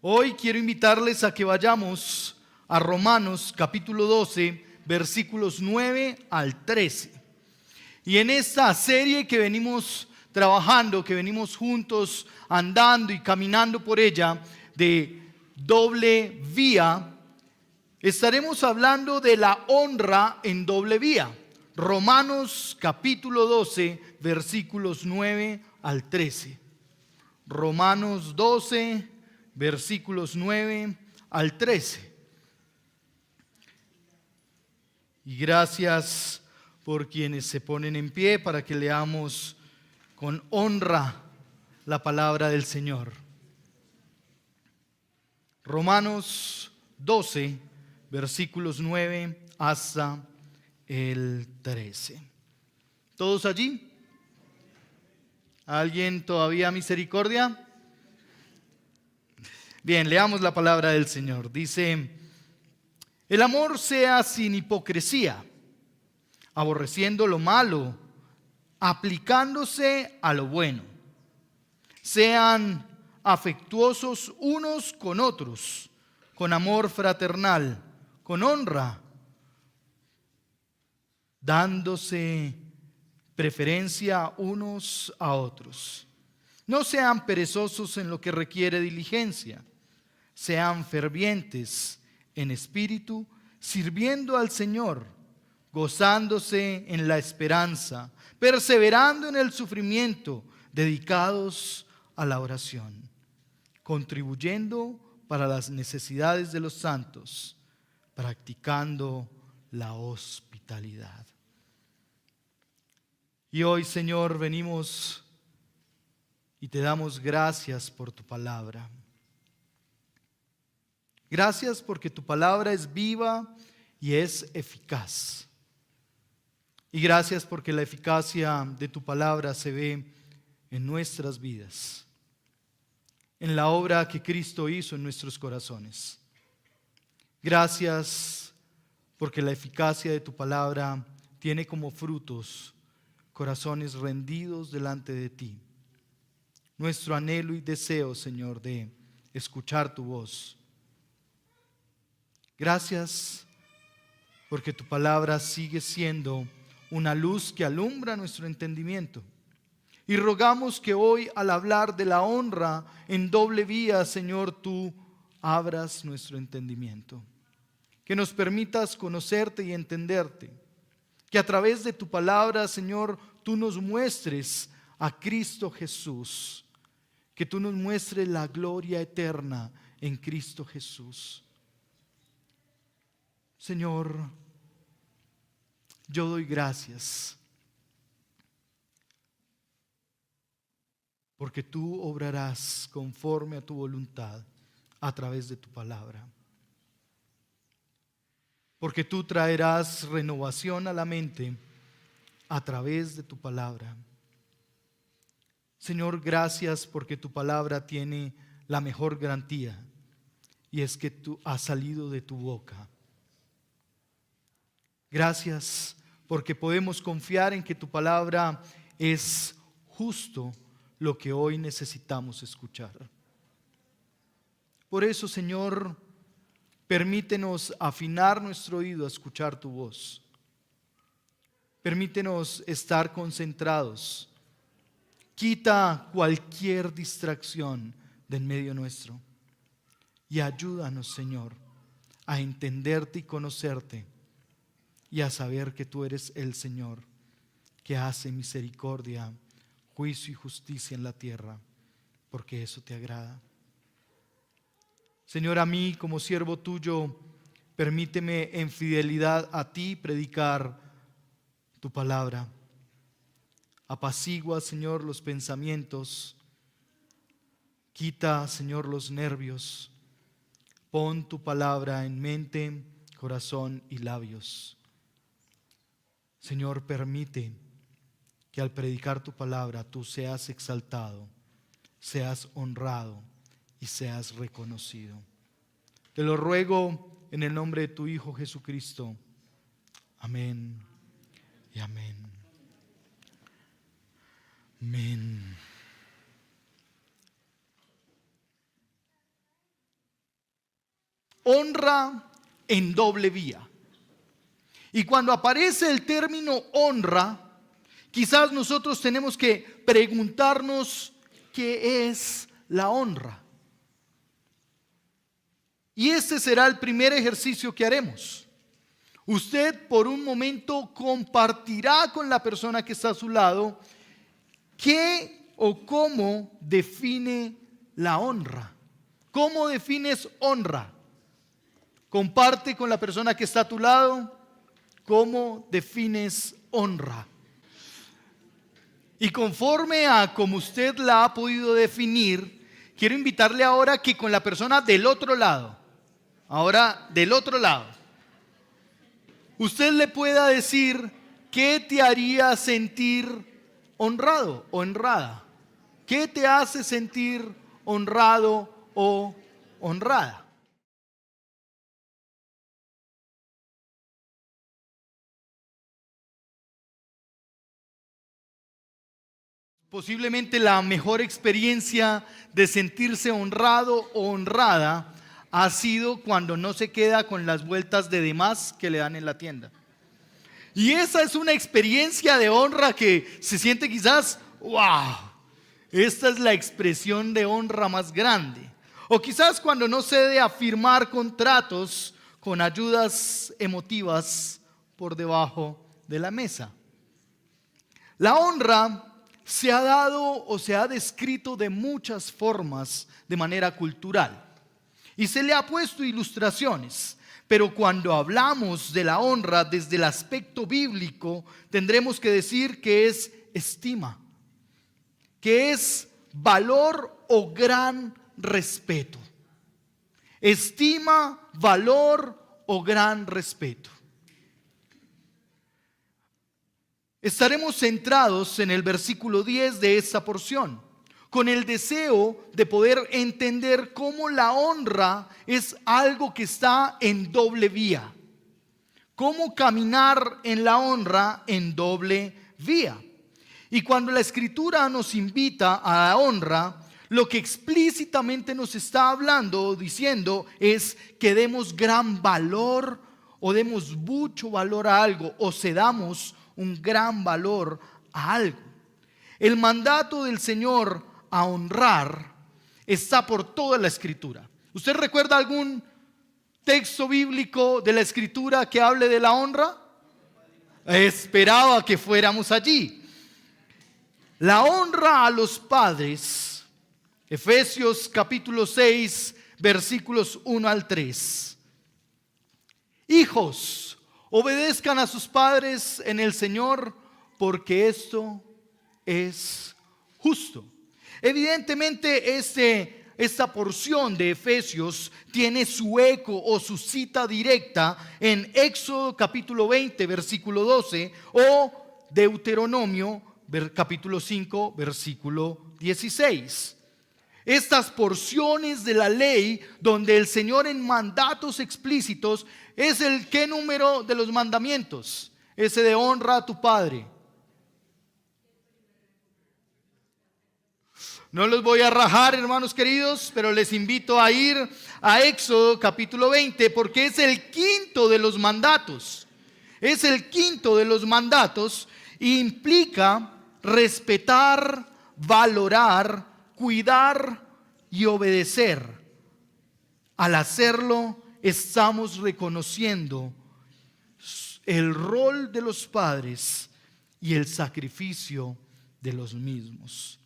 Hoy quiero invitarles a que vayamos a Romanos capítulo 12, versículos 9 al 13. Y en esta serie que venimos trabajando, que venimos juntos andando y caminando por ella, de doble vía, estaremos hablando de la honra en doble vía. Romanos capítulo 12, versículos 9 al 13. Romanos 12, versículos 9 al 13. Y gracias por quienes se ponen en pie para que leamos con honra la palabra del Señor. Romanos 12, versículos 9 hasta el 13. ¿Todos allí? ¿Alguien todavía misericordia? Bien, leamos la palabra del Señor. Dice: el amor sea sin hipocresía, aborreciendo lo malo, aplicándose a lo bueno. Sean afectuosos unos con otros, con amor fraternal, con honra, dándose preferencia unos a otros. No sean perezosos en lo que requiere diligencia. Sean fervientes en espíritu, sirviendo al Señor, gozándose en la esperanza, perseverando en el sufrimiento, dedicados a la oración, contribuyendo para las necesidades de los santos, practicando la hospitalidad. Y hoy, Señor, venimos y te damos gracias por tu palabra. Gracias porque tu palabra es viva y es eficaz. Y gracias porque la eficacia de tu palabra se ve en nuestras vidas, en la obra que Cristo hizo en nuestros corazones. Gracias porque la eficacia de tu palabra tiene como frutos corazones rendidos delante de ti. Nuestro anhelo y deseo, Señor, de escuchar tu voz. Gracias porque tu palabra sigue siendo una luz que alumbra nuestro entendimiento. Y rogamos que hoy, al hablar de la honra en doble vía, Señor, tú abras nuestro entendimiento. Que nos permitas conocerte y entenderte. Que a través de tu palabra, Señor, tú nos muestres a Cristo Jesús. Que tú nos muestres la gloria eterna en Cristo Jesús. Señor, yo doy gracias porque tú obrarás conforme a tu voluntad a través de tu palabra. Porque tú traerás renovación a la mente a través de tu palabra. Señor, gracias porque tu palabra tiene la mejor garantía, y es que tú has salido de tu boca. Gracias porque podemos confiar en que tu palabra es justo lo que hoy necesitamos escuchar. Por eso, Señor, permítenos afinar nuestro oído a escuchar tu voz. Permítenos estar concentrados. Quita cualquier distracción de en medio nuestro. Y ayúdanos, Señor, a entenderte y conocerte. Y a saber que tú eres el Señor que hace misericordia, juicio y justicia en la tierra, porque eso te agrada. Señor, a mí como siervo tuyo, permíteme en fidelidad a ti predicar tu palabra. Apacigua, Señor, los pensamientos. Quita, Señor, los nervios. Pon tu palabra en mente, corazón y labios. Señor, permite que al predicar tu palabra tú seas exaltado, seas honrado y seas reconocido. Te lo ruego en el nombre de tu Hijo Jesucristo. Amén y amén. Amén. honra en doble vía. Y cuando aparece el término honra, quizás nosotros tenemos que preguntarnos qué es la honra. Y este será el primer ejercicio que haremos. Usted por un momento compartirá con la persona que está a su lado qué o cómo define la honra. ¿Cómo defines honra? Comparte con la persona que está a tu lado cómo defines honra. Y conforme a como usted la ha podido definir, quiero invitarle ahora que con la persona del otro lado, usted le pueda decir qué te haría sentir honrado o honrada. ¿Qué te hace sentir honrado o honrada? Posiblemente la mejor experiencia de sentirse honrado o honrada ha sido cuando no se queda con las vueltas de demás que le dan en la tienda. Y esa es una experiencia de honra que se siente quizás, wow, esta es la expresión de honra más grande. O quizás cuando no cede a firmar contratos con ayudas emotivas por debajo de la mesa. La honra se ha dado o se ha descrito de muchas formas de manera cultural y se le ha puesto ilustraciones, pero cuando hablamos de la honra desde el aspecto bíblico tendremos que decir que es estima, que es valor o gran respeto. Estima, valor o gran respeto. Estaremos centrados en el versículo 10 de esta porción, con el deseo de poder entender cómo la honra es algo que está en doble vía. Cómo caminar en la honra en doble vía. Y cuando la Escritura nos invita a la honra, lo que explícitamente nos está hablando o diciendo es que demos gran valor o demos mucho valor a algo o cedamos un gran valor a algo. El mandato del Señor a honrar está por toda la Escritura. ¿Usted recuerda algún texto bíblico de la Escritura que hable de la honra? Esperaba que fuéramos allí. La honra a los padres, Efesios capítulo 6, versículos 1 al 3. Hijos, obedezcan a sus padres en el Señor, porque esto es justo. Evidentemente esta porción de Efesios tiene su eco o su cita directa en Éxodo capítulo 20, versículo 12 o Deuteronomio capítulo 5, versículo 16. Estas porciones de la ley donde el Señor en mandatos explícitos es el ¿qué número de los mandamientos? Ese de honra a tu padre. No los voy a rajar, hermanos queridos, pero les invito a ir a Éxodo capítulo 20 porque es el quinto de los mandatos. Es el quinto de los mandatos e implica respetar, valorar, cuidar y obedecer. Al hacerlo, estamos reconociendo el rol de los padres y el sacrificio de los mismos.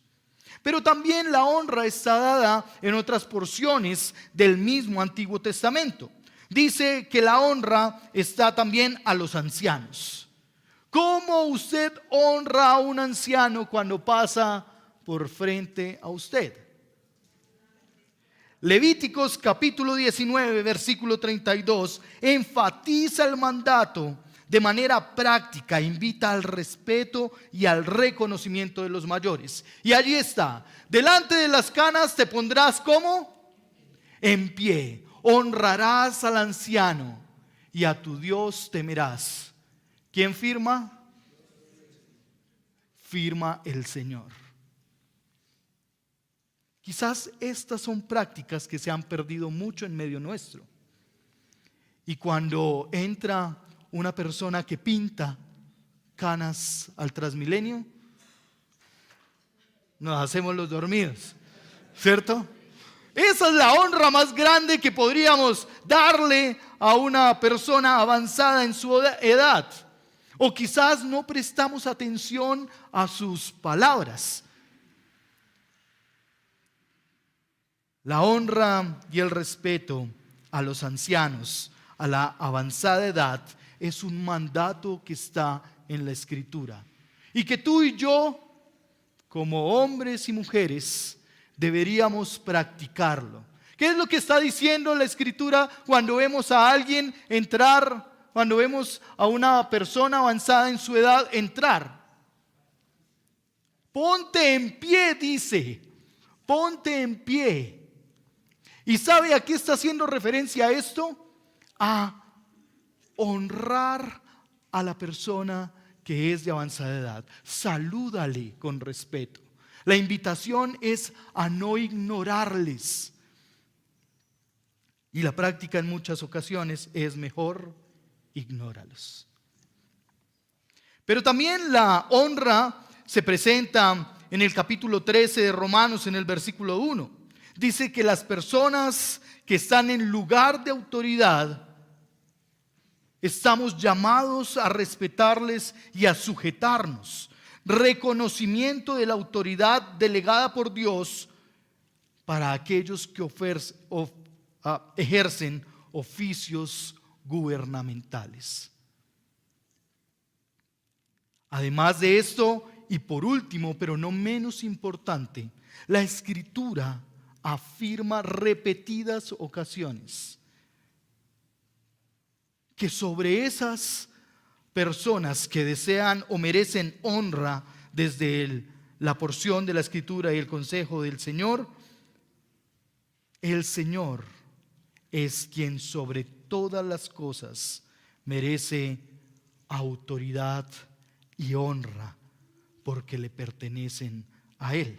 Pero también la honra está dada en otras porciones del mismo Antiguo Testamento. Dice que la honra está también a los ancianos. ¿Cómo usted honra a un anciano cuando pasa por frente a usted? Levíticos capítulo 19, versículo 32 enfatiza el mandato de manera práctica, invita al respeto y al reconocimiento de los mayores. Y allí está, delante de las canas te pondrás ¿cómo? En pie, honrarás al anciano y a tu Dios temerás. ¿Quién firma? Firma el Señor. Quizás estas son prácticas que se han perdido mucho en medio nuestro. Y cuando entra una persona que pinta canas al Transmilenio, nos hacemos los dormidos, ¿cierto? Esa es la honra más grande que podríamos darle a una persona avanzada en su edad. O quizás no prestamos atención a sus palabras. La honra y el respeto a los ancianos, a la avanzada edad, es un mandato que está en la Escritura. Y que tú y yo, como hombres y mujeres, deberíamos practicarlo. ¿Qué es lo que está diciendo la Escritura cuando vemos a alguien entrar? Cuando vemos a una persona avanzada en su edad entrar. Ponte en pie, dice. Ponte en pie. ¿Y sabe a qué está haciendo referencia a esto? A honrar a la persona que es de avanzada edad. Salúdale con respeto. La invitación es a no ignorarles. Y la práctica en muchas ocasiones es mejor ignóralos. Pero también la honra se presenta en el capítulo 13 de Romanos, en el versículo 1. Dice que las personas que están en lugar de autoridad, estamos llamados a respetarles y a sujetarnos. Reconocimiento de la autoridad delegada por Dios para aquellos que ejercen oficios gubernamentales. Además de esto, y por último, pero no menos importante, la Escritura afirma repetidas ocasiones que sobre esas personas que desean o merecen honra desde la porción de la Escritura y el consejo del Señor, el Señor es quien sobre todas las cosas merece autoridad y honra porque le pertenecen a Él.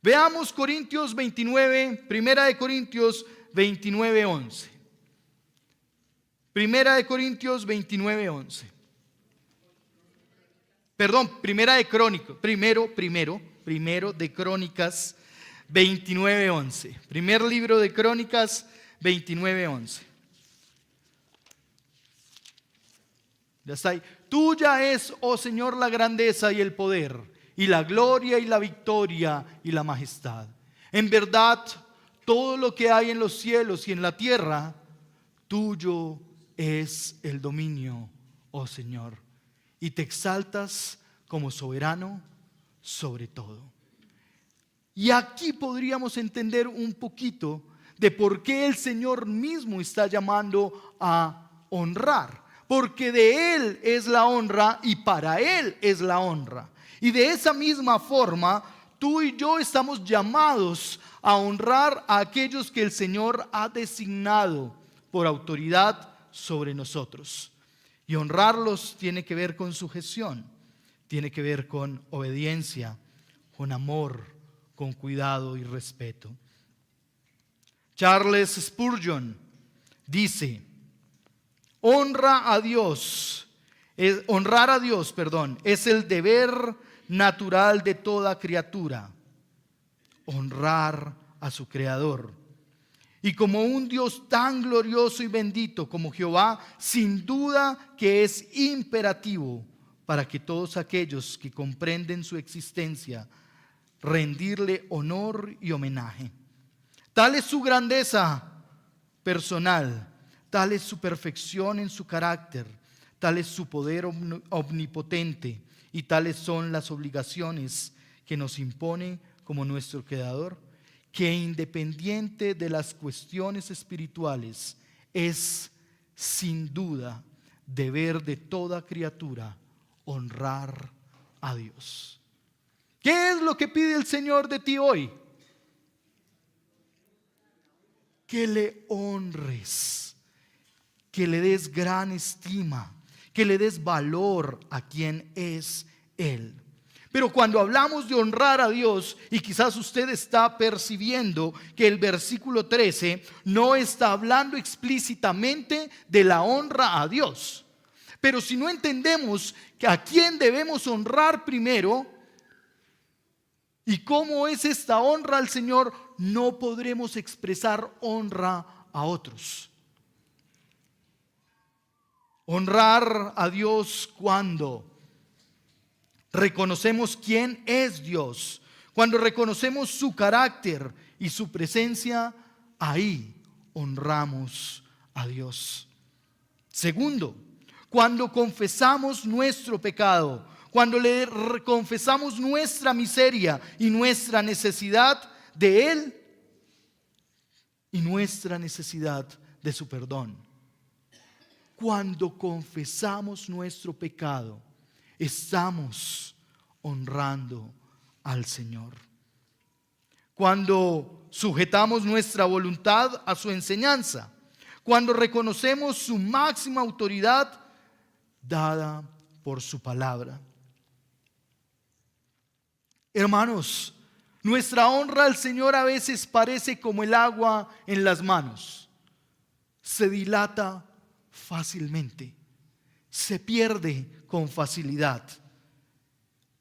Veamos Corintios 29, Primera de Corintios 29, 11. Primera de Corintios 29, 11. Perdón, Primera de Crónicas, primero de Crónicas 29, 11. Primer libro de Crónicas 29, 11. Ya está ahí. Tuya es, oh Señor, la grandeza y el poder, y la gloria y la victoria y la majestad. En verdad, todo lo que hay en los cielos y en la tierra, tuyo es el dominio, oh Señor, y te exaltas como soberano sobre todo. Y aquí podríamos entender un poquito de por qué el Señor mismo está llamando a honrar. Porque de Él es la honra y para Él es la honra. Y de esa misma forma, tú y yo estamos llamados a honrar a aquellos que el Señor ha designado por autoridad sobre nosotros. Y honrarlos tiene que ver con sujeción, tiene que ver con obediencia, con amor, con cuidado y respeto. Charles Spurgeon dice: honrar a Dios es el deber natural de toda criatura. Honrar a su Creador. Y como un Dios tan glorioso y bendito como Jehová, sin duda que es imperativo para que todos aquellos que comprenden su existencia rendirle honor y homenaje. Tal es su grandeza personal, tal es su perfección en su carácter, tal es su poder omnipotente y tales son las obligaciones que nos impone como nuestro Creador, que independiente de las cuestiones espirituales es sin duda deber de toda criatura honrar a Dios. ¿Qué es lo que pide el Señor de ti hoy? Que le honres, que le des gran estima, que le des valor a quien es Él. Pero cuando hablamos de honrar a Dios, y quizás usted está percibiendo que el versículo 13 no está hablando explícitamente de la honra a Dios. Pero si no entendemos que a quién debemos honrar primero y cómo es esta honra al Señor, no podremos expresar honra a otros. Honrar a Dios cuando reconocemos quién es Dios, cuando reconocemos su carácter y su presencia, ahí honramos a Dios. Segundo, cuando confesamos nuestro pecado, cuando le confesamos nuestra miseria y nuestra necesidad de Él y nuestra necesidad de su perdón. Cuando confesamos nuestro pecado, estamos honrando al Señor. Cuando sujetamos nuestra voluntad a su enseñanza, cuando reconocemos su máxima autoridad dada por su palabra. Hermanos, nuestra honra al Señor a veces parece como el agua en las manos. Se dilata fácilmente, se pierde con facilidad.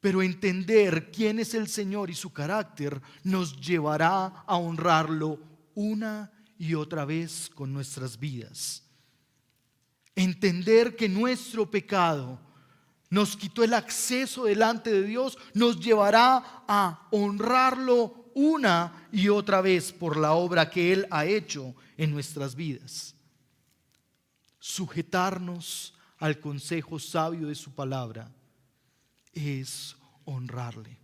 Pero entender quién es el Señor y su carácter nos llevará a honrarlo una y otra vez con nuestras vidas. Entender que nuestro pecado nos quitó el acceso delante de Dios nos llevará a honrarlo una y otra vez por la obra que Él ha hecho en nuestras vidas. Sujetarnos al consejo sabio de su palabra es honrarle.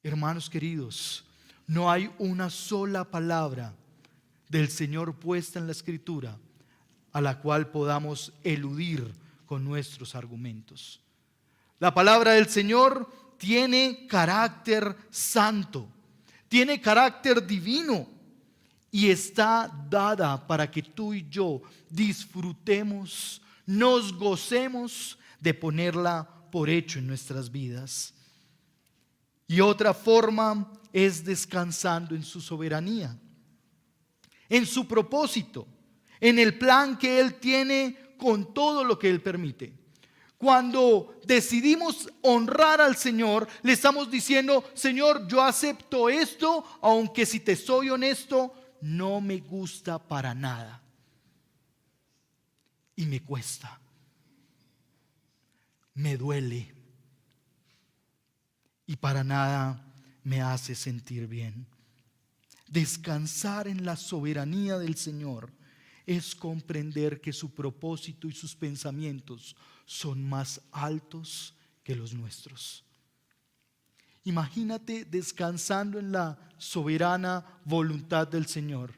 Hermanos queridos, no hay una sola palabra del Señor puesta en la Escritura a la cual podamos eludir con nuestros argumentos. La palabra del Señor tiene carácter santo, tiene carácter divino y está dada para que tú y yo disfrutemos, nos gocemos de ponerla por hecho en nuestras vidas. Y otra forma es descansando en su soberanía, en su propósito, en el plan que Él tiene con todo lo que Él permite. Cuando decidimos honrar al Señor, le estamos diciendo: Señor, yo acepto esto, aunque si te soy honesto, no me gusta para nada. Y me cuesta. Me duele. Y para nada me hace sentir bien. Descansar en la soberanía del Señor es comprender que su propósito y sus pensamientos son más altos que los nuestros. Imagínate descansando en la soberana voluntad del Señor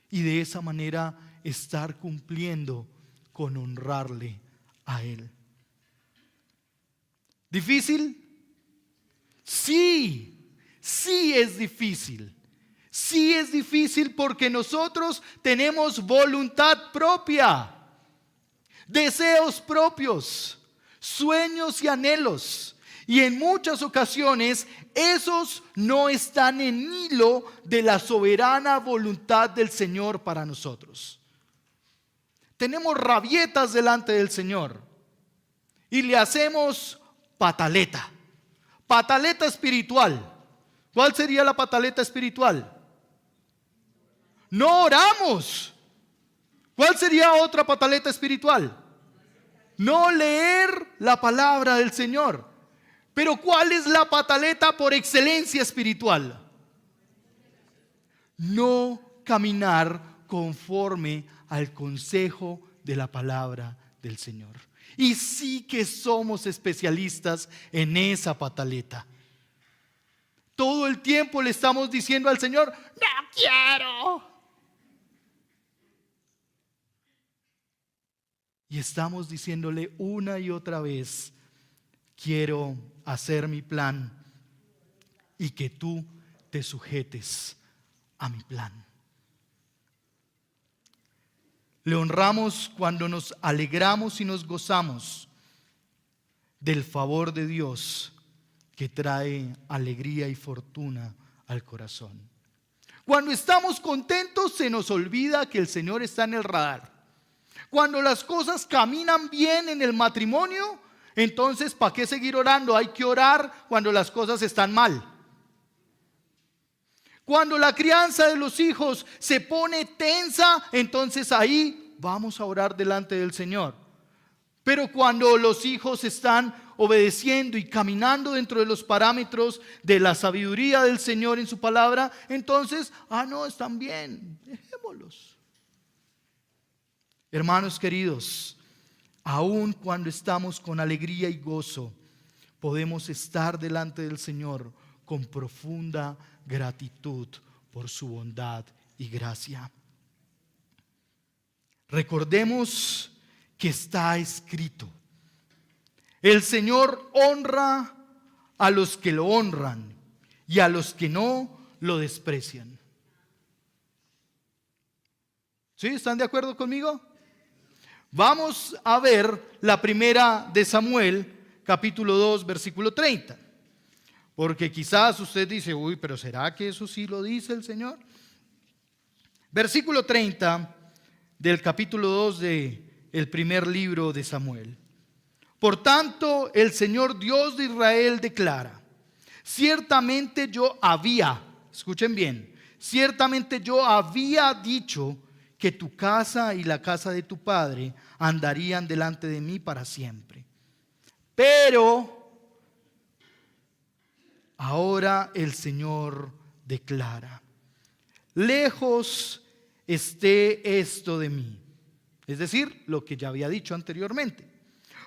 y de esa manera estar cumpliendo con honrarle a Él. ¿Difícil? Sí, sí es difícil. Sí es difícil porque nosotros tenemos voluntad propia, deseos propios, sueños y anhelos. Y en muchas ocasiones esos no están en hilo de la soberana voluntad del Señor para nosotros. Tenemos rabietas delante del Señor y le hacemos pataleta. Pataleta espiritual. ¿Cuál sería la pataleta espiritual? No oramos. ¿Cuál sería otra pataleta espiritual? No leer la palabra del Señor. Pero ¿cuál es la pataleta por excelencia espiritual? No caminar conforme al consejo de la palabra del Señor. Y sí que somos especialistas en esa pataleta. Todo el tiempo le estamos diciendo al Señor: no quiero. Y estamos diciéndole una y otra vez: quiero hacer mi plan y que tú te sujetes a mi plan. Le honramos cuando nos alegramos y nos gozamos del favor de Dios que trae alegría y fortuna al corazón. Cuando estamos contentos se nos olvida que el Señor está en el radar. Cuando las cosas caminan bien en el matrimonio, entonces ¿para qué seguir orando? Hay que orar cuando las cosas están mal. Cuando la crianza de los hijos se pone tensa, entonces ahí vamos a orar delante del Señor. Pero cuando los hijos están obedeciendo y caminando dentro de los parámetros de la sabiduría del Señor en su palabra, entonces, no, están bien, dejémoslos. Hermanos queridos, aun cuando estamos con alegría y gozo, podemos estar delante del Señor con profunda gratitud por su bondad y gracia. Recordemos que está escrito: el Señor honra a los que lo honran y a los que no lo desprecian. ¿Sí? ¿Están de acuerdo conmigo? Vamos a ver la primera de Samuel, capítulo 2, versículo 30. Porque quizás usted dice, pero ¿será que eso sí lo dice el Señor? Versículo 30 del capítulo 2 del primer libro de Samuel. Por tanto, el Señor Dios de Israel declara: ciertamente yo había, escuchen bien, ciertamente yo había dicho que tu casa y la casa de tu padre andarían delante de mí para siempre. Pero ahora el Señor declara: lejos esté esto de mí. Es decir, lo que ya había dicho anteriormente.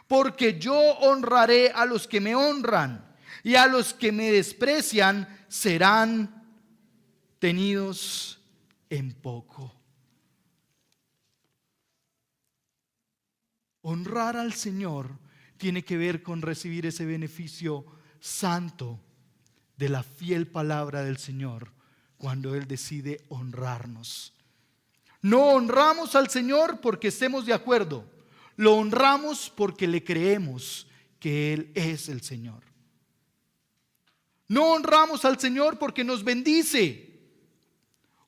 Porque yo honraré a los que me honran, y a los que me desprecian serán tenidos en poco. Honrar al Señor tiene que ver con recibir ese beneficio santo de la fiel palabra del Señor cuando Él decide honrarnos. No honramos al Señor porque estemos de acuerdo, lo honramos porque le creemos que Él es el Señor. No honramos al Señor porque nos bendice,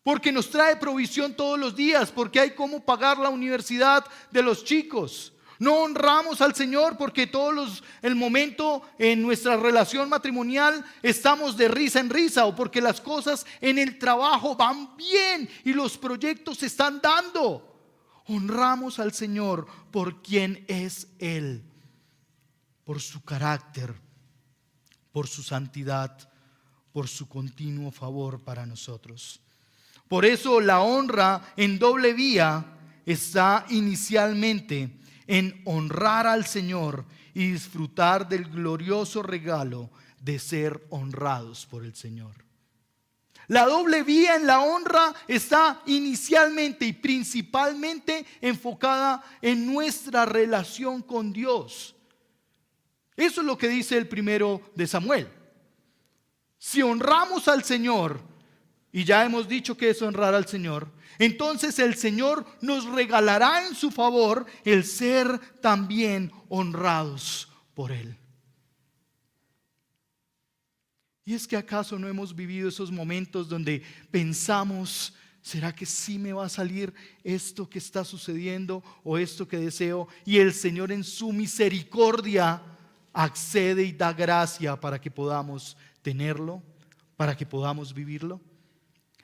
porque nos trae provisión todos los días, porque hay cómo pagar la universidad de los chicos. No honramos al Señor porque el momento en nuestra relación matrimonial estamos de risa en risa, o porque las cosas en el trabajo van bien y los proyectos se están dando. Honramos al Señor por quien es Él, por su carácter, por su santidad, por su continuo favor para nosotros. Por eso la honra en doble vía está inicialmente en honrar al Señor y disfrutar del glorioso regalo de ser honrados por el Señor. La doble vía en la honra está inicialmente y principalmente enfocada en nuestra relación con Dios. Eso es lo que dice el primero de Samuel. Si honramos al Señor, y ya hemos dicho que es honrar al Señor, entonces el Señor nos regalará en su favor el ser también honrados por Él. ¿Y es que acaso no hemos vivido esos momentos donde pensamos: ¿será que sí me va a salir esto que está sucediendo o esto que deseo? Y el Señor en su misericordia accede y da gracia para que podamos tenerlo, para que podamos vivirlo.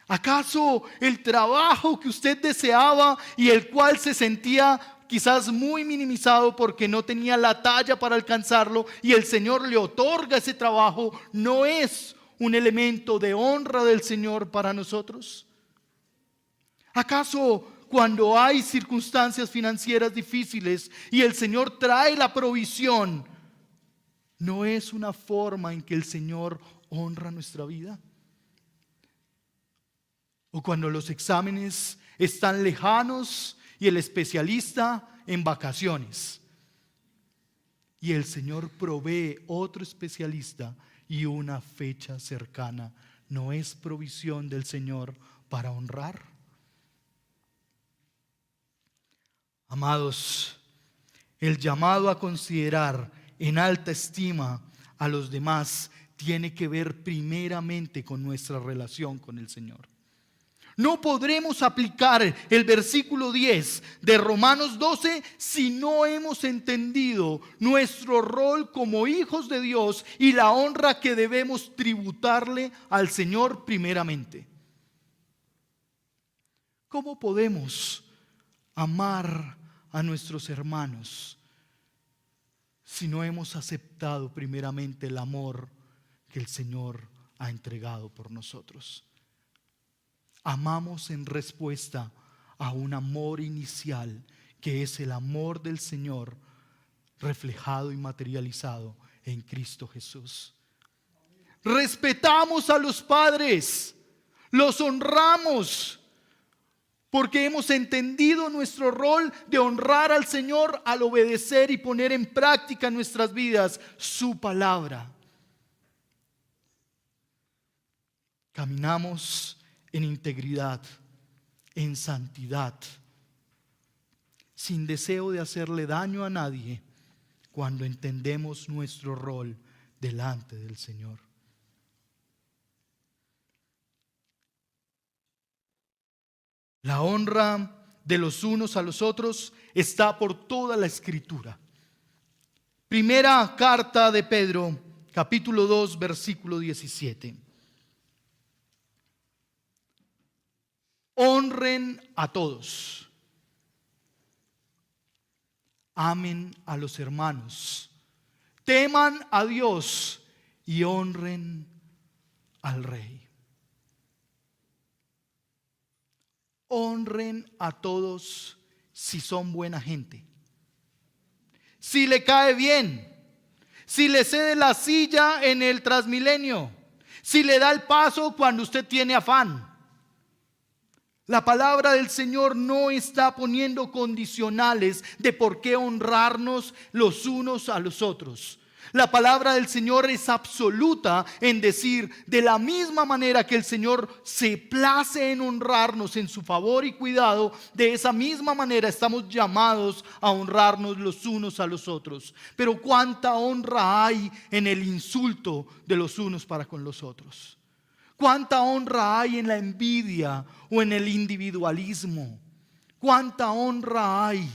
¿Acaso el trabajo que usted deseaba y el cual se sentía quizás muy minimizado porque no tenía la talla para alcanzarlo, y el Señor le otorga ese trabajo, no es un elemento de honra del Señor para nosotros? ¿Acaso cuando hay circunstancias financieras difíciles y el Señor trae la provisión, no es una forma en que el Señor honra nuestra vida? O cuando los exámenes están lejanos y el especialista en vacaciones, y el Señor provee otro especialista y una fecha cercana, ¿no es provisión del Señor para honrar? Amados, el llamado a considerar en alta estima a los demás tiene que ver primeramente con nuestra relación con el Señor. No podremos aplicar el versículo 10 de Romanos 12 si no hemos entendido nuestro rol como hijos de Dios y la honra que debemos tributarle al Señor primeramente. ¿Cómo podemos amar a nuestros hermanos si no hemos aceptado primeramente el amor que el Señor ha entregado por nosotros? Amamos en respuesta a un amor inicial que es el amor del Señor reflejado y materializado en Cristo Jesús. Respetamos a los padres, los honramos porque hemos entendido nuestro rol de honrar al Señor al obedecer y poner en práctica en nuestras vidas su palabra. Caminamos en integridad, en santidad, sin deseo de hacerle daño a nadie cuando entendemos nuestro rol delante del Señor. La honra de los unos a los otros está por toda la Escritura. Primera carta de Pedro, capítulo 2, versículo 17. Honren a todos. Amen a los hermanos. Teman a Dios y honren al Rey. Honren a todos si son buena gente, si le cae bien, si le cede la silla en el Transmilenio, si le da el paso cuando usted tiene afán. La palabra del Señor no está poniendo condicionales de por qué honrarnos los unos a los otros. La palabra del Señor es absoluta en decir, de la misma manera que el Señor se place en honrarnos en su favor y cuidado, de esa misma manera estamos llamados a honrarnos los unos a los otros. Pero cuánta honra hay en el insulto de los unos para con los otros. Cuánta honra hay en la envidia o en el individualismo. Cuánta honra hay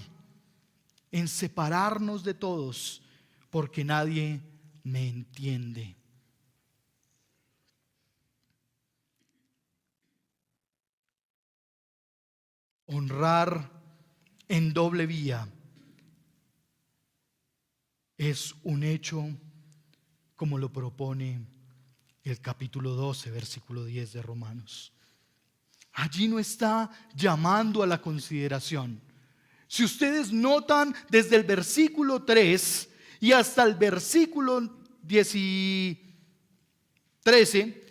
en separarnos de todos porque nadie me entiende. Honrar en doble vía es un hecho como lo propone el capítulo 12, versículo 10 de Romanos. Allí no está llamando a la consideración. Si ustedes notan desde el versículo 3 y hasta el versículo 13,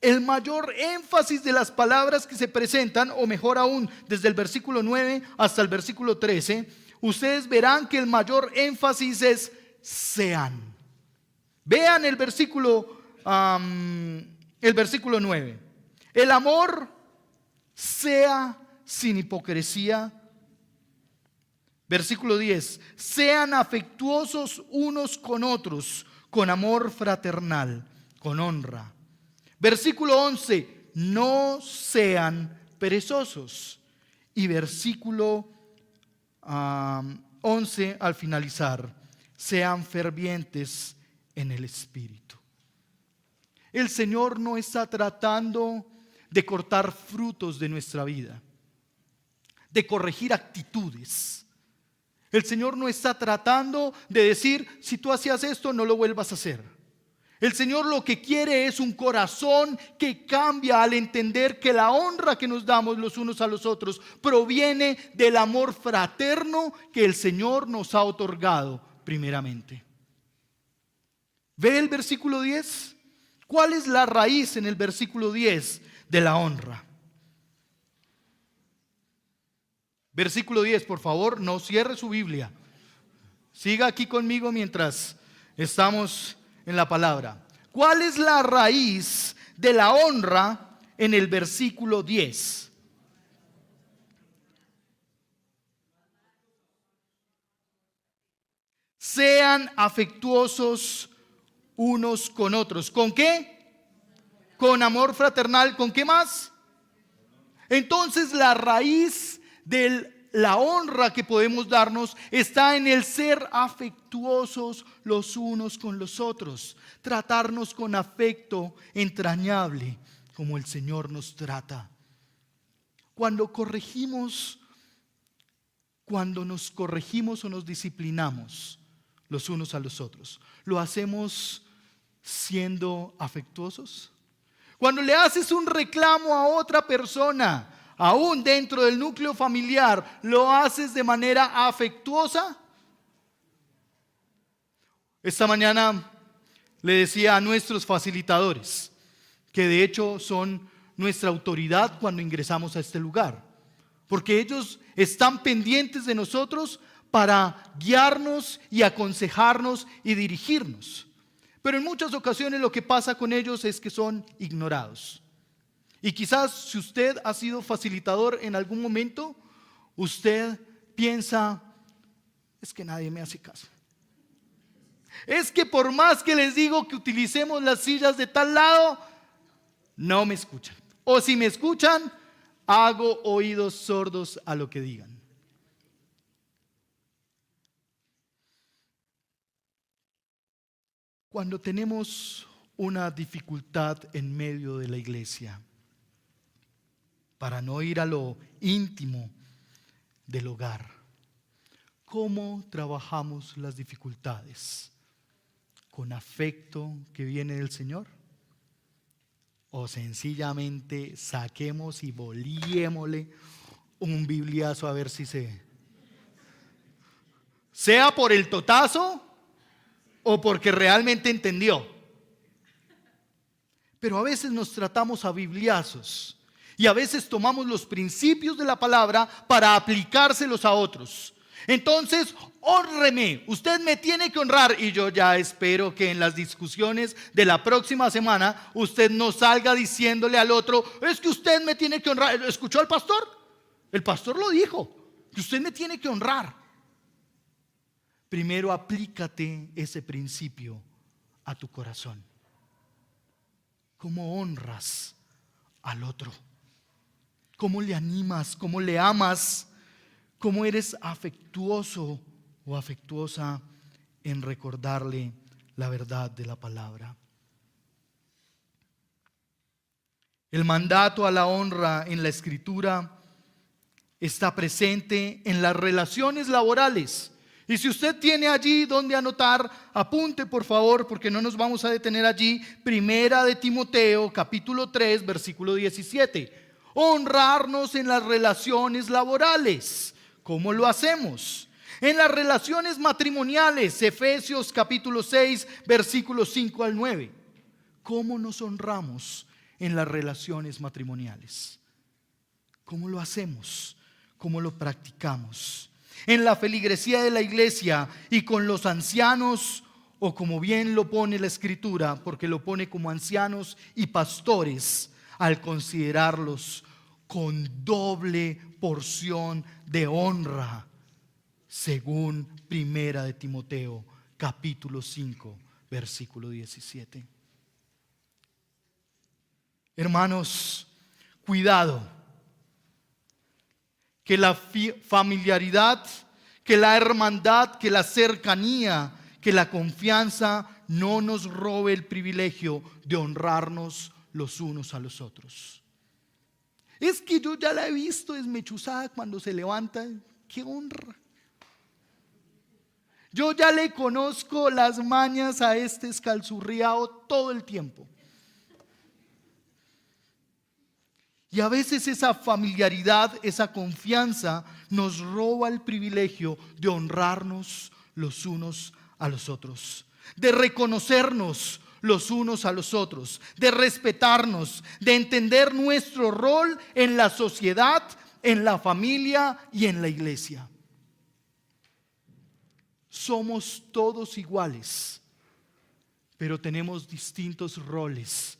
el mayor énfasis de las palabras que se presentan, o mejor aún, desde el versículo 9 hasta el versículo 13, ustedes verán que el mayor énfasis es sean. Vean el versículo 9. El amor sea sin hipocresía. Versículo 10. Sean afectuosos unos con otros, con amor fraternal, con honra. Versículo 11. No sean perezosos. Y versículo 11 al finalizar. Sean fervientes en el Espíritu. El Señor no está tratando de cortar frutos de nuestra vida, de corregir actitudes. El Señor no está tratando de decir, si tú hacías esto, no lo vuelvas a hacer. El Señor lo que quiere es un corazón que cambia al entender que la honra que nos damos los unos a los otros proviene del amor fraterno que el Señor nos ha otorgado primeramente. ¿Ve el versículo 10? ¿Cuál es la raíz en el versículo 10 de la honra? Versículo 10, por favor, no cierre su Biblia. Siga aquí conmigo mientras estamos en la palabra. ¿Cuál es la raíz de la honra en el versículo 10? sean afectuosos unos con otros. ¿Con qué? Con amor fraternal. ¿Con qué más? Entonces la raíz de la honra que podemos darnos está en el ser afectuosos los unos con los otros. Tratarnos con afecto entrañable como el Señor nos trata. Cuando nos corregimos o nos disciplinamos los unos a los otros, ¿lo hacemos siendo afectuosos? Cuando le haces un reclamo a otra persona, aún dentro del núcleo familiar, ¿lo haces de manera afectuosa? Esta mañana le decía a nuestros facilitadores, que de hecho son nuestra autoridad cuando ingresamos a este lugar, porque ellos están pendientes de nosotros para guiarnos y aconsejarnos y dirigirnos. Pero en muchas ocasiones lo que pasa con ellos es que son ignorados. Y quizás si usted ha sido facilitador en algún momento, usted piensa, es que nadie me hace caso. Es que por más que les digo que utilicemos las sillas de tal lado, no me escuchan. O si me escuchan, hago oídos sordos a lo que digan. Cuando tenemos una dificultad en medio de la iglesia, para no ir a lo íntimo del hogar, ¿cómo trabajamos las dificultades? ¿Con afecto que viene del Señor? ¿O sencillamente saquemos y volíémosle un bibliazo a ver si sea por el totazo o porque realmente entendió? Pero a veces nos tratamos a bibliazos y a veces tomamos los principios de la palabra para aplicárselos a otros. Entonces, hónreme, usted me tiene que honrar. Y yo ya espero que en las discusiones de la próxima semana usted no salga diciéndole al otro, es que usted me tiene que honrar. ¿Escuchó al pastor? El pastor lo dijo, que usted me tiene que honrar. Primero aplícate ese principio a tu corazón. ¿Cómo honras al otro? ¿Cómo le animas? ¿Cómo le amas? ¿Cómo eres afectuoso o afectuosa en recordarle la verdad de la palabra? El mandato a la honra en la Escritura está presente en las relaciones laborales. Y si usted tiene allí donde anotar, apunte por favor, porque no nos vamos a detener allí. Primera de Timoteo, capítulo 3, versículo 17. Honrarnos en las relaciones laborales. ¿Cómo lo hacemos? En las relaciones matrimoniales, Efesios capítulo 6, versículos 5 al 9. ¿Cómo nos honramos en las relaciones matrimoniales? ¿Cómo lo hacemos? ¿Cómo lo practicamos? En la feligresía de la iglesia y con los ancianos, o como bien lo pone la Escritura, porque lo pone como ancianos y pastores, al considerarlos con doble porción de honra, según Primera de Timoteo, capítulo 5, versículo 17. Hermanos, cuidado. Que la familiaridad, que la hermandad, que la cercanía, que la confianza no nos robe el privilegio de honrarnos los unos a los otros. Es que yo ya la he visto desmechuzada cuando se levanta. ¡Qué honra! Yo ya le conozco las mañas a este escalzurriao todo el tiempo. Y a veces esa familiaridad, esa confianza nos roba el privilegio de honrarnos los unos a los otros, de reconocernos los unos a los otros, de respetarnos, de entender nuestro rol en la sociedad, en la familia y en la iglesia. Somos todos iguales, pero tenemos distintos roles.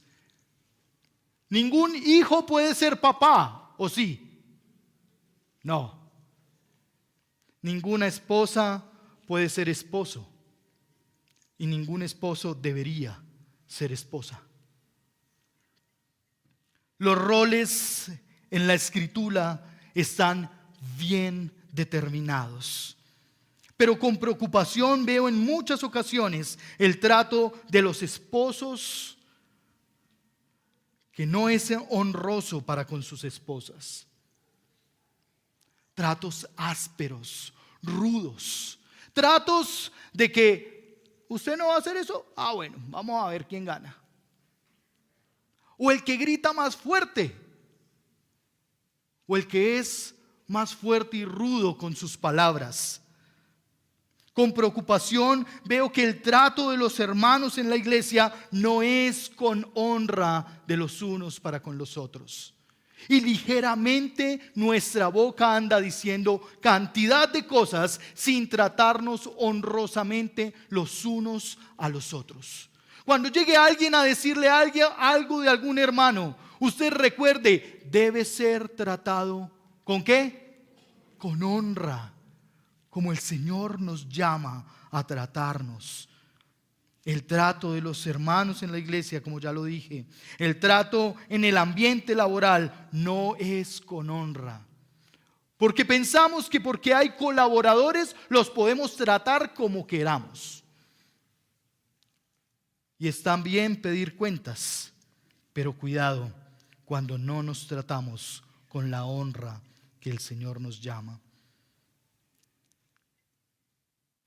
Ningún hijo puede ser papá, ¿o sí? No. Ninguna esposa puede ser esposo. y ningún esposo debería ser esposa. Los roles en la Escritura están bien determinados. Pero con preocupación veo en muchas ocasiones el trato de los esposos que no es honroso para con sus esposas. Tratos ásperos, rudos. Tratos de que usted no va a hacer eso. Bueno, vamos a ver quién gana. O el que grita más fuerte. O el que es más fuerte y rudo con sus palabras. Con preocupación veo que el trato de los hermanos en la iglesia no es con honra de los unos para con los otros. Y ligeramente nuestra boca anda diciendo cantidad de cosas sin tratarnos honrosamente los unos a los otros. Cuando llegue alguien a decirle a alguien algo de algún hermano, usted recuerde, debe ser tratado ¿con qué? Con honra, como el Señor nos llama a tratarnos. El trato de los hermanos en la iglesia, como ya lo dije, el trato en el ambiente laboral no es con honra. Porque pensamos que porque hay colaboradores los podemos tratar como queramos. Y está bien pedir cuentas, pero cuidado cuando no nos tratamos con la honra que el Señor nos llama.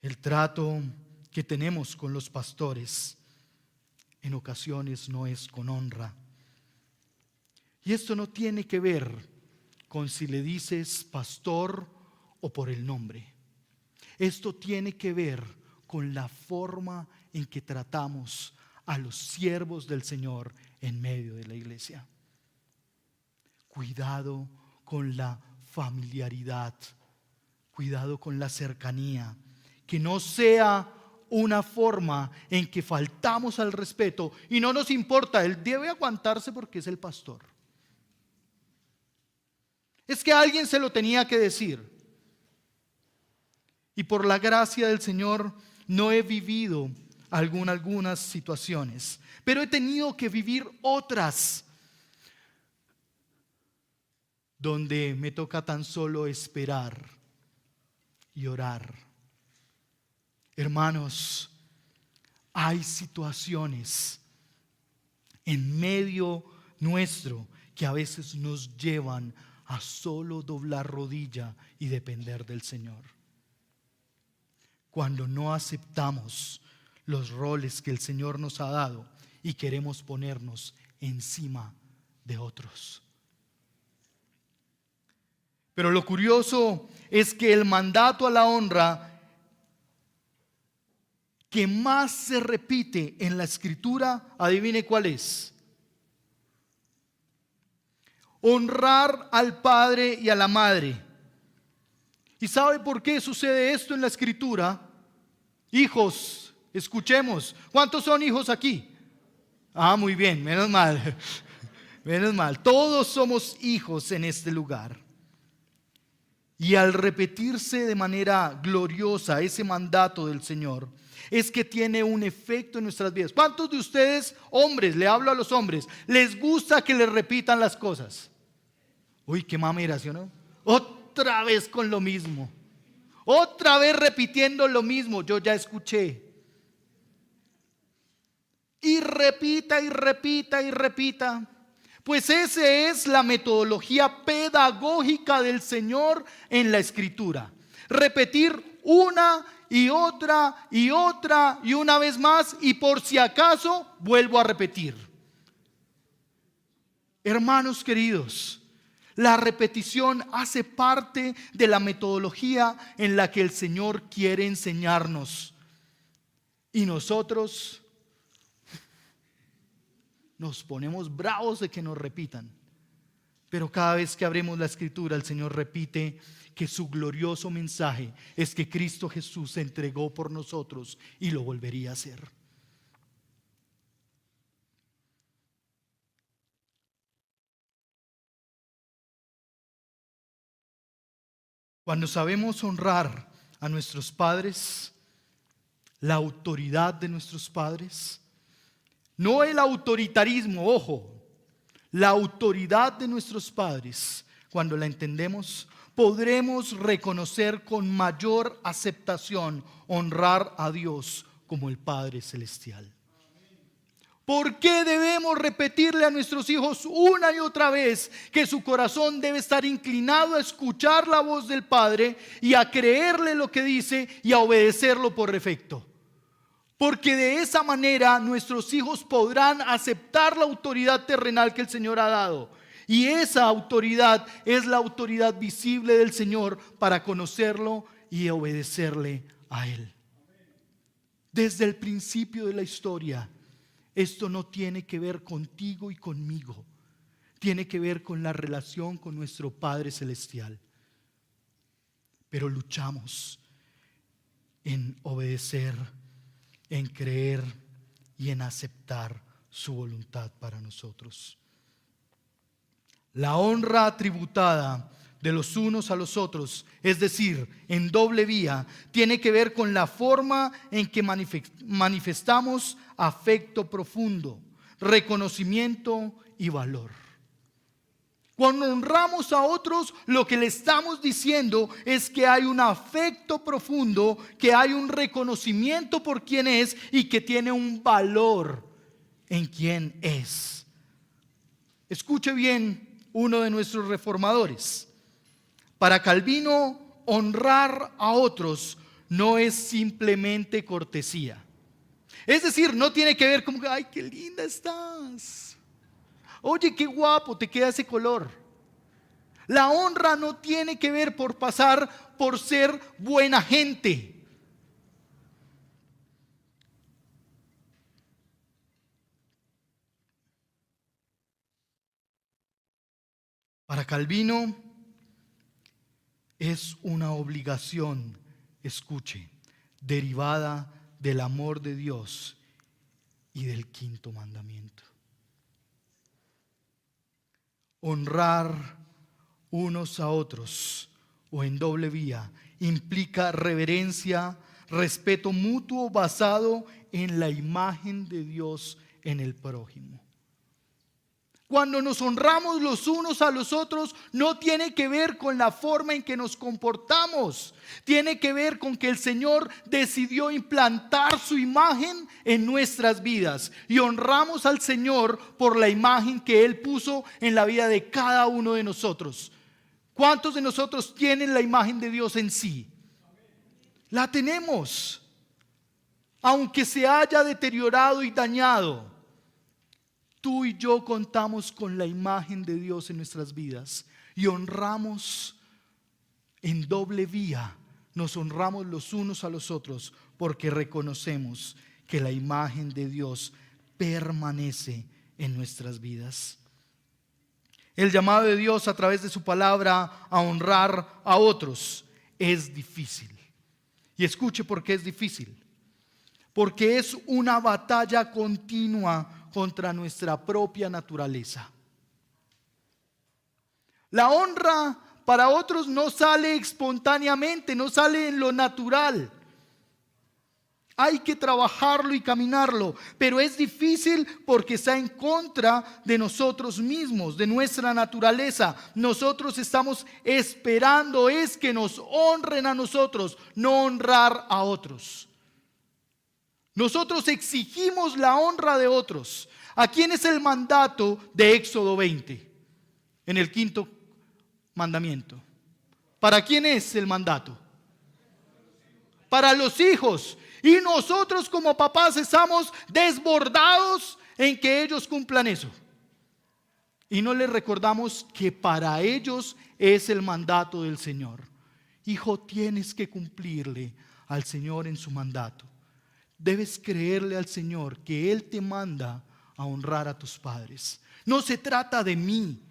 El trato que tenemos con los pastores en ocasiones no es con honra. Y esto no tiene que ver con si le dices pastor o por el nombre. Esto tiene que ver con la forma en que tratamos a los siervos del Señor en medio de la iglesia. Cuidado con la familiaridad, cuidado con la cercanía, que no sea una forma en que faltamos al respeto y no nos importa, él debe aguantarse porque es el pastor. Es que alguien se lo tenía que decir. Y por la gracia del Señor no he vivido algunas situaciones, pero he tenido que vivir otras donde me toca tan solo esperar y orar. Hermanos, hay situaciones en medio nuestro que a veces nos llevan a solo doblar rodilla y depender del Señor. Cuando no aceptamos los roles que el Señor nos ha dado y queremos ponernos encima de otros. Pero lo curioso es que el mandato a la honra que más se repite en la Escritura, adivine cuál es. Honrar al padre y a la madre. ¿Y sabe por qué sucede esto en la Escritura? Hijos, escuchemos. ¿Cuántos son hijos aquí? Muy bien, menos mal. Menos mal. Todos somos hijos en este lugar. Y al repetirse de manera gloriosa ese mandato del Señor, es que tiene un efecto en nuestras vidas. ¿Cuántos de ustedes, hombres, le hablo a los hombres, les gusta que les repitan las cosas? Uy, qué mamera, ¿sí o no? Otra vez con lo mismo. Otra vez repitiendo lo mismo. Yo ya escuché. Y repita y repita y repita. Pues esa es la metodología pedagógica del Señor en la Escritura. Repetir una y otra y otra y una vez más, y por si acaso vuelvo a repetir. Hermanos queridos, la repetición hace parte de la metodología en la que el Señor quiere enseñarnos. Y nosotros nos ponemos bravos de que nos repitan. Pero cada vez que abrimos la Escritura, el Señor repite que su glorioso mensaje es que Cristo Jesús se entregó por nosotros y lo volvería a hacer. Cuando sabemos honrar a nuestros padres, la autoridad de nuestros padres? No el autoritarismo, ojo, la autoridad de nuestros padres. Cuando la entendemos, podremos reconocer con mayor aceptación, honrar a Dios como el Padre Celestial. ¿Por qué debemos repetirle a nuestros hijos una y otra vez que su corazón debe estar inclinado a escuchar la voz del Padre y a creerle lo que dice y a obedecerlo por defecto? Porque de esa manera nuestros hijos podrán aceptar la autoridad terrenal que el Señor ha dado. Y esa autoridad es la autoridad visible del Señor para conocerlo y obedecerle a Él. Desde el principio de la historia, esto no tiene que ver contigo y conmigo. Tiene que ver con la relación con nuestro Padre Celestial. Pero luchamos en obedecer, en creer y en aceptar su voluntad para nosotros. La honra tributada de los unos a los otros, es decir, en doble vía, tiene que ver con la forma en que manifestamos afecto profundo, reconocimiento y valor. Cuando honramos a otros, lo que le estamos diciendo es que hay un afecto profundo, que hay un reconocimiento por quién es y que tiene un valor en quién es. Escuche bien uno de nuestros reformadores. Para Calvino, honrar a otros no es simplemente cortesía. Es decir, no tiene que ver como que, ay, qué linda estás. Oye, qué guapo te queda ese color. La honra no tiene que ver por pasar por ser buena gente. Para Calvino es una obligación, escuche, derivada del amor de Dios y del quinto mandamiento. Honrar unos a otros o en doble vía implica reverencia, respeto mutuo basado en la imagen de Dios en el prójimo. Cuando nos honramos los unos a los otros, no tiene que ver con la forma en que nos comportamos. Tiene que ver con que el Señor decidió implantar su imagen en nuestras vidas. Y honramos al Señor por la imagen que Él puso en la vida de cada uno de nosotros. ¿Cuántos de nosotros tienen la imagen de Dios en sí? La tenemos. Aunque se haya deteriorado y dañado, tú y yo contamos con la imagen de Dios en nuestras vidas y honramos en doble vía. Nos honramos los unos a los otros porque reconocemos que la imagen de Dios permanece en nuestras vidas. El llamado de Dios a través de su palabra a honrar a otros es difícil. Y escuche por qué es difícil. Porque es una batalla continua contra nuestra propia naturaleza. La honra para otros no sale espontáneamente, no sale en lo natural. Hay que trabajarlo y caminarlo, pero es difícil porque está en contra de nosotros mismos, de nuestra naturaleza. Nosotros estamos esperando es que nos honren a nosotros, no honrar a otros. Nosotros exigimos la honra de otros. ¿A quién es el mandato de Éxodo 20? En el quinto mandamiento. ¿Para quién es el mandato? Para los hijos. Y nosotros como papás estamos desbordados en que ellos cumplan eso. Y no les recordamos que para ellos es el mandato del Señor. Hijo, tienes que cumplirle al Señor en su mandato. Debes creerle al Señor que Él te manda a honrar a tus padres. No se trata de mí.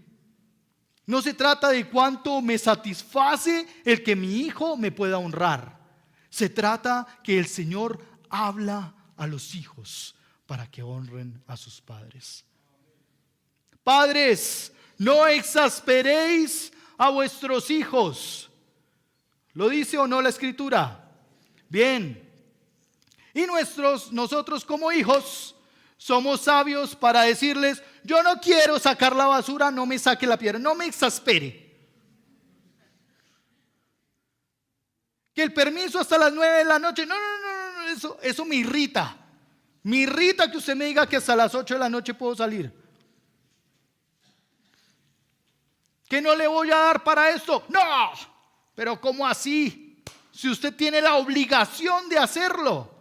No se trata de cuánto me satisface el que mi hijo me pueda honrar. Se trata que el Señor habla a los hijos para que honren a sus padres. Padres, no exasperéis a vuestros hijos. ¿Lo dice o no la Escritura? Bien. Y nosotros como hijos somos sabios para decirles: yo no quiero sacar la basura, no me saque la piedra, no me exaspere. Que el permiso hasta las 9 de la noche, no, eso me irrita. Me irrita que usted me diga que hasta las 8 de la noche puedo salir. ¿Que no le voy a dar para esto? No, pero ¿cómo así? Si usted tiene la obligación de hacerlo.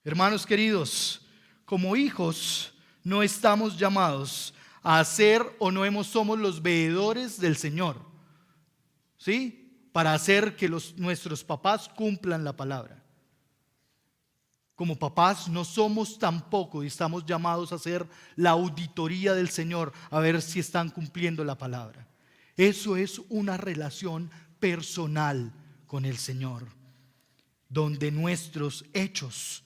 Hermanos queridos, como hijos no estamos llamados a hacer o no somos los veedores del Señor, ¿sí? Para hacer que nuestros papás cumplan la palabra. Como papás no somos tampoco y estamos llamados a hacer la auditoría del Señor, a ver si están cumpliendo la palabra. Eso es una relación personal con el Señor, donde nuestros hechos,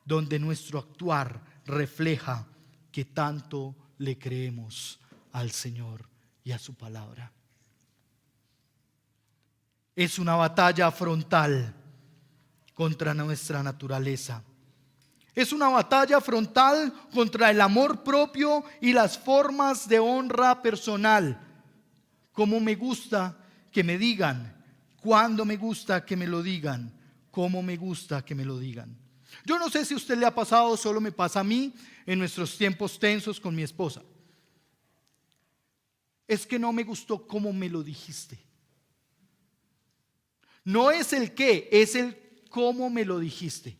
donde nuestro actuar refleja que tanto le creemos al Señor y a su palabra. Es una batalla frontal contra nuestra naturaleza. Es una batalla frontal contra el amor propio y las formas de honra personal. Cómo me gusta que me digan, cuándo me gusta que me lo digan, cómo me gusta que me lo digan. Yo no sé si a usted le ha pasado, solo me pasa a mí en nuestros tiempos tensos con mi esposa. Es que no me gustó cómo me lo dijiste. No es el qué, es el cómo me lo dijiste.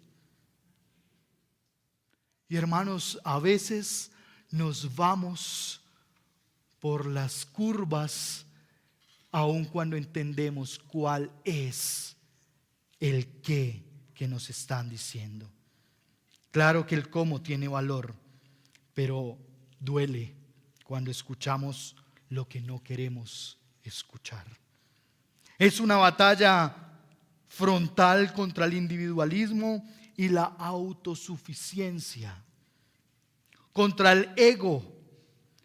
Y hermanos, a veces nos vamos por las curvas, aun cuando entendemos cuál es el qué que nos están diciendo. Claro que el cómo tiene valor, pero duele cuando escuchamos lo que no queremos escuchar. Es una batalla frontal contra el individualismo y la autosuficiencia, contra el ego,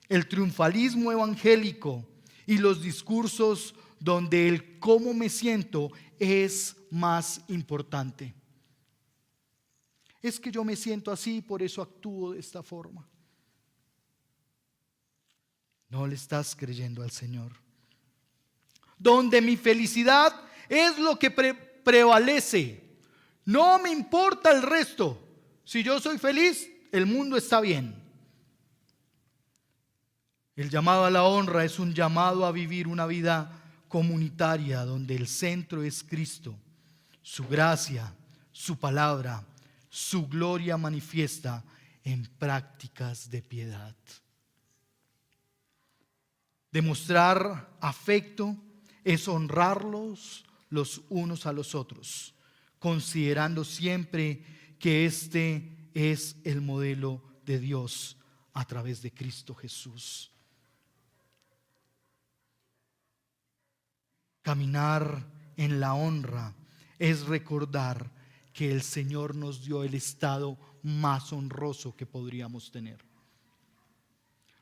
el triunfalismo evangélico y los discursos donde el cómo me siento es más importante. Es que yo me siento así, por eso actúo de esta forma. No le estás creyendo al Señor. Donde mi felicidad es lo que prevalece. No me importa el resto. Si yo soy feliz, el mundo está bien. El llamado a la honra es un llamado a vivir una vida comunitaria donde el centro es Cristo, su gracia, su palabra, su gloria manifiesta en prácticas de piedad. Demostrar afecto es honrarlos los unos a los otros, considerando siempre que este es el modelo de Dios a través de Cristo Jesús. Caminar en la honra es recordar que el Señor nos dio el estado más honroso que podríamos tener.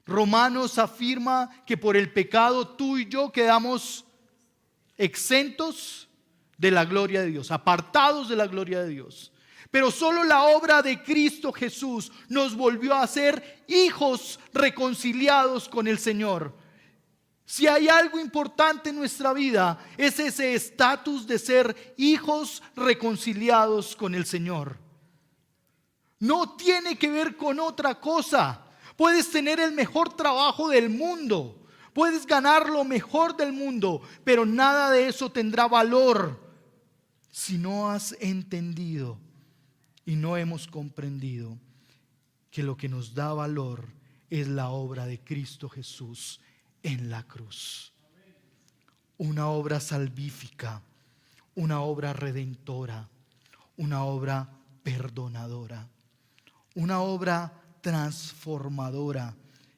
Romanos afirma que por el pecado tú y yo quedamos exentos de la gloria de Dios, apartados de la gloria de Dios. Pero solo la obra de Cristo Jesús nos volvió a ser hijos reconciliados con el Señor. Si hay algo importante en nuestra vida, es ese estatus de ser hijos reconciliados con el Señor. No tiene que ver con otra cosa. Puedes tener el mejor trabajo del mundo, puedes ganar lo mejor del mundo, pero nada de eso tendrá valor si no has entendido y no hemos comprendido que lo que nos da valor es la obra de Cristo Jesús en la cruz. Una obra salvífica, una obra redentora, una obra perdonadora, una obra transformadora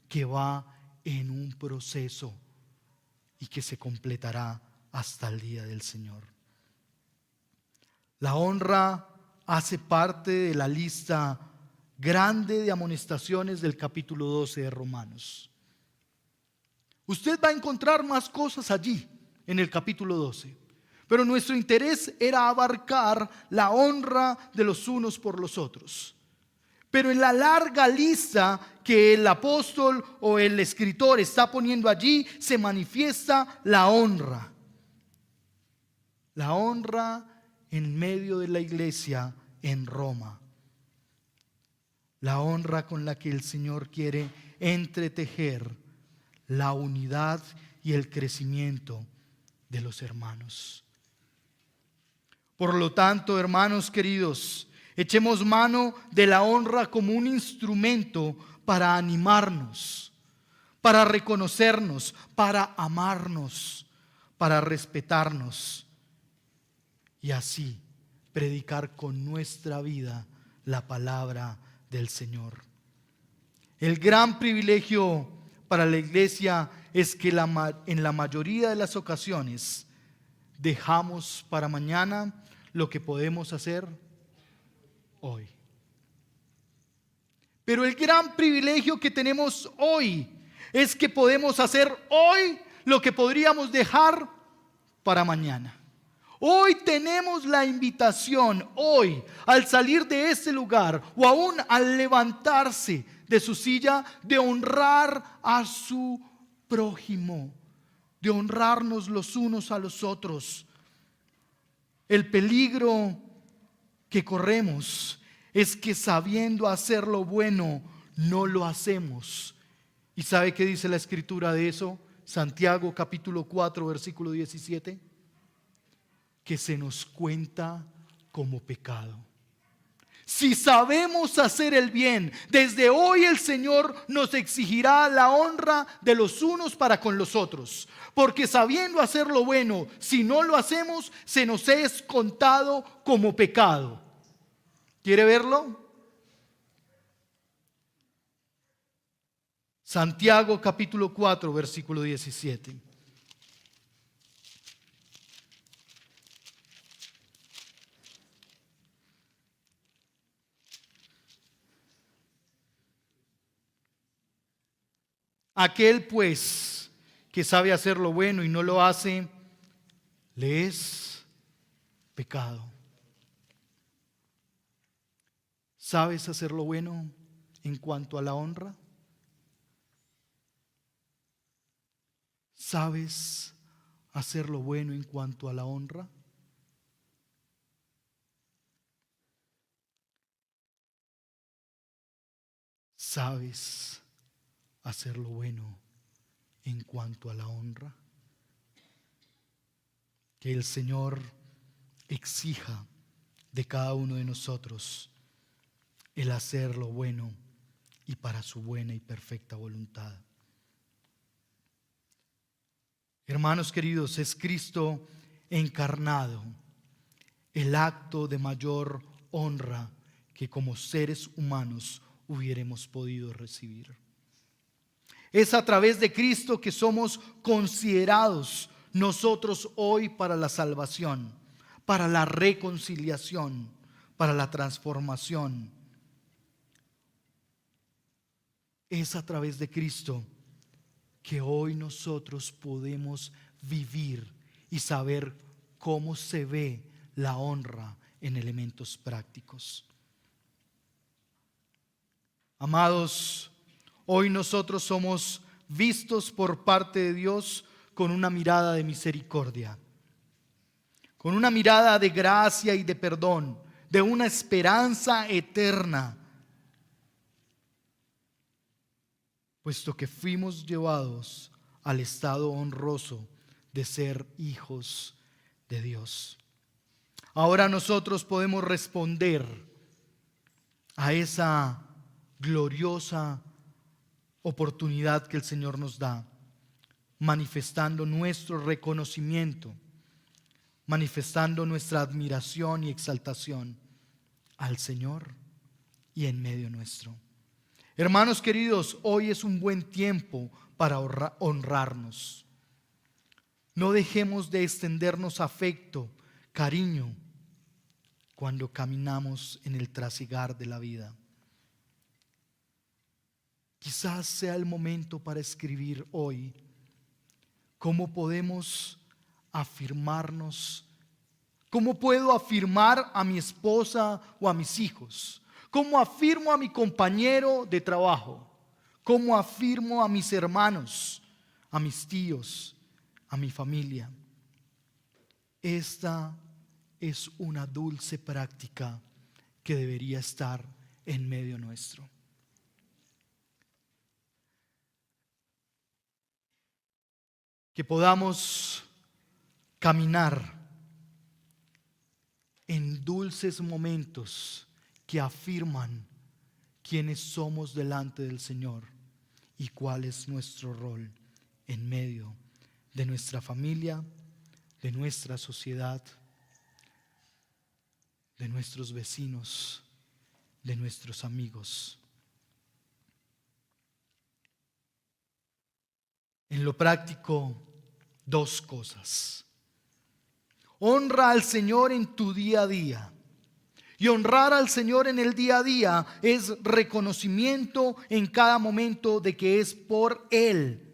que va en un proceso y que se completará hasta el día del Señor. La honra hace parte de la lista grande de amonestaciones del capítulo 12 de Romanos. Usted va a encontrar más cosas allí en el capítulo 12, Pero nuestro interés era abarcar la honra de los unos por los otros. Pero en la larga lista que el apóstol o el escritor está poniendo allí, se manifiesta la honra. La honra en medio de la iglesia en Roma. La honra con la que el Señor quiere entretejer la unidad y el crecimiento de los hermanos. Por lo tanto, hermanos queridos, echemos mano de la honra como un instrumento para animarnos, para reconocernos, para amarnos, para respetarnos y así predicar con nuestra vida la palabra del Señor. El gran privilegio para la iglesia es que en la mayoría de las ocasiones dejamos para mañana lo que podemos hacer hoy. Pero el gran privilegio que tenemos hoy es que podemos hacer hoy lo que podríamos dejar para mañana. Hoy tenemos la invitación, hoy, al salir de este lugar o aún al levantarse de su silla, de honrar a su prójimo, de honrarnos los unos a los otros. El peligro que corremos es que sabiendo hacer lo bueno, no lo hacemos. ¿Y sabe qué dice la escritura de eso? Santiago capítulo 4, versículo 17. Que se nos cuenta como pecado. Si sabemos hacer el bien, desde hoy el Señor nos exigirá la honra de los unos para con los otros. Porque sabiendo hacer lo bueno, si no lo hacemos, se nos es contado como pecado. ¿Quiere verlo? Santiago capítulo 4, versículo 17. Aquel pues que sabe hacer lo bueno y no lo hace, le es pecado. ¿Sabes hacer lo bueno en cuanto a la honra? ¿Sabes hacer lo bueno en cuanto a la honra? ¿Sabes hacer lo bueno en cuanto a la honra? Que el Señor exija de cada uno de nosotros el hacer lo bueno y para su buena y perfecta voluntad. Hermanos queridos, es Cristo encarnado el acto de mayor honra que como seres humanos hubiéramos podido recibir. Es a través de Cristo que somos considerados nosotros hoy para la salvación, para la reconciliación, para la transformación. Es a través de Cristo que hoy nosotros podemos vivir y saber cómo se ve la honra en elementos prácticos. Amados, hoy nosotros somos vistos por parte de Dios con una mirada de misericordia, con una mirada de gracia y de perdón, de una esperanza eterna, puesto que fuimos llevados al estado honroso de ser hijos de Dios. Ahora nosotros podemos responder a esa gloriosa oportunidad que el Señor nos da, manifestando nuestro reconocimiento, manifestando nuestra admiración y exaltación al Señor y en medio nuestro. Hermanos queridos, hoy es un buen tiempo para honrarnos. No dejemos de extendernos afecto, cariño, cuando caminamos en el trasigar de la vida. Quizás sea el momento para escribir hoy cómo podemos afirmarnos ¿Cómo puedo afirmar a mi esposa o a mis hijos? ¿Cómo afirmo a mi compañero de trabajo? ¿Cómo afirmo a mis hermanos, a mis tíos, a mi familia? Esta es una dulce práctica que debería estar en medio nuestro. Que podamos caminar en dulces momentos que afirman quiénes somos delante del Señor y cuál es nuestro rol en medio de nuestra familia, de nuestra sociedad, de nuestros vecinos, de nuestros amigos. En lo práctico, dos cosas. Honra al Señor en tu día a día. Y honrar al Señor en el día a día es reconocimiento en cada momento de que es por Él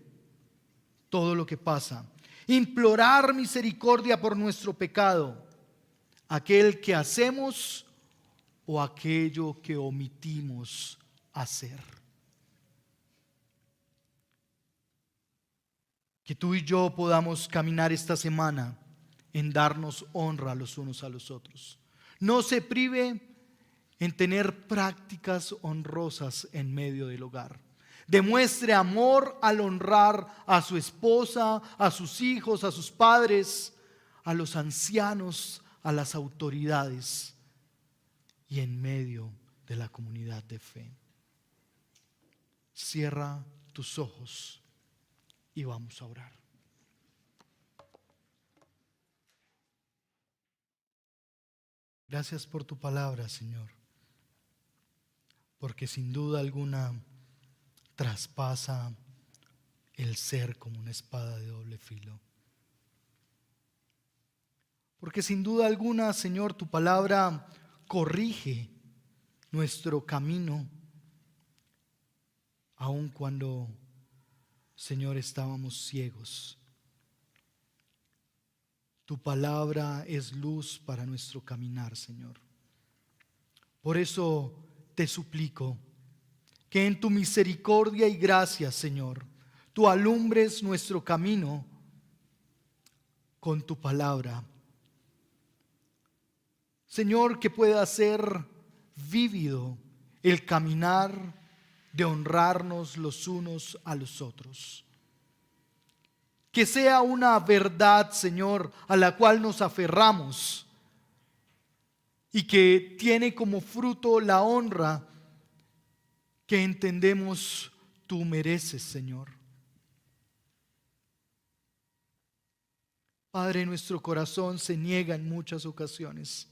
todo lo que pasa. Implorar misericordia por nuestro pecado, aquel que hacemos o aquello que omitimos hacer. Que tú y yo podamos caminar esta semana en darnos honra los unos a los otros. No se prive en tener prácticas honrosas en medio del hogar. Demuestre amor al honrar a su esposa, a sus hijos, a sus padres, a los ancianos, a las autoridades y en medio de la comunidad de fe. Cierra tus ojos y vamos a orar. Gracias por tu palabra, Señor, porque sin duda alguna traspasa el ser como una espada de doble filo. Porque sin duda alguna, Señor, tu palabra corrige nuestro camino, aun cuando, Señor, estábamos ciegos. Tu palabra es luz para nuestro caminar, Señor. Por eso te suplico que en tu misericordia y gracia, Señor, tú alumbres nuestro camino con tu palabra. Señor, que pueda ser vívido el caminar de honrarnos los unos a los otros. Que sea una verdad, Señor, a la cual nos aferramos y que tiene como fruto la honra que entendemos tú mereces, Señor. Padre, nuestro corazón se niega en muchas ocasiones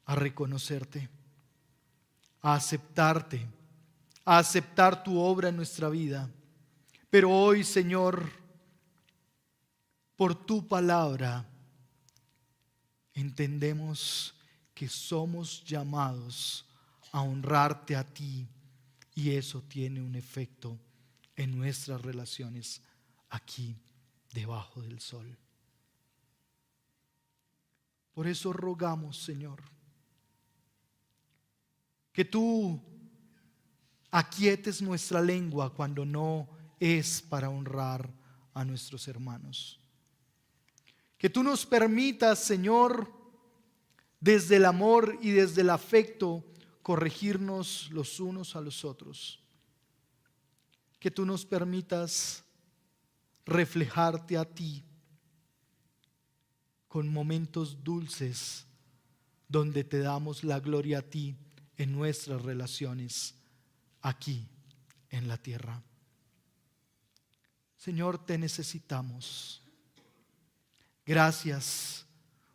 a reconocerte, a aceptarte, a aceptar tu obra en nuestra vida. Pero hoy, Señor, por tu palabra, entendemos que somos llamados a honrarte a ti y eso tiene un efecto en nuestras relaciones aquí debajo del sol. Por eso rogamos, Señor, que tú aquietes nuestra lengua cuando no es para honrar a nuestros hermanos. Que tú nos permitas, Señor, desde el amor y desde el afecto, corregirnos los unos a los otros. Que tú nos permitas reflejarte a ti con momentos dulces donde te damos la gloria a ti en nuestras relaciones aquí en la tierra. Señor, te necesitamos. Gracias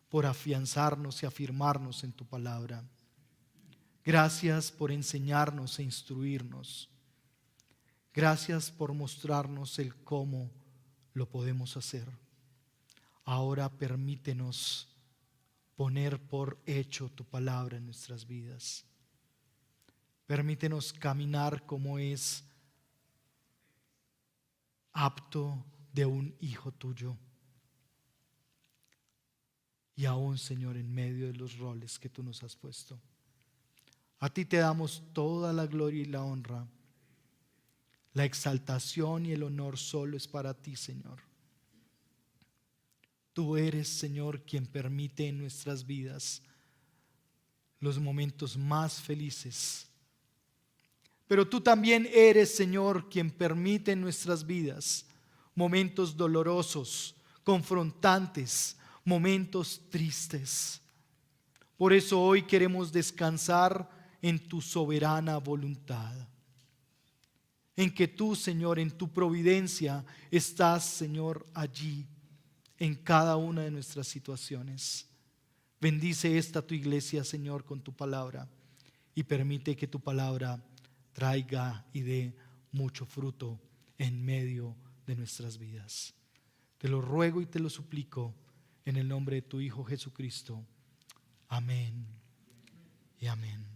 por afianzarnos y afirmarnos en tu palabra. Gracias por enseñarnos e instruirnos. Gracias por mostrarnos el cómo lo podemos hacer. Ahora permítenos poner por hecho tu palabra en nuestras vidas. Permítenos caminar como es apto de un hijo tuyo. y aún, Señor, en medio de los roles que tú nos has puesto. A ti te damos toda la gloria y la honra. La exaltación y el honor solo es para ti, Señor. Tú eres, Señor, quien permite en nuestras vidas los momentos más felices. Pero tú también eres, Señor, quien permite en nuestras vidas momentos dolorosos, confrontantes, momentos tristes. Por eso hoy queremos descansar en tu soberana voluntad, en que tú, Señor, en tu providencia estás, Señor, allí en cada una de nuestras situaciones. Bendice esta tu iglesia, Señor, con tu palabra, y permite que tu palabra traiga y dé mucho fruto en medio de nuestras vidas. Te lo ruego y te lo suplico en el nombre de tu Hijo Jesucristo. Amén y amén.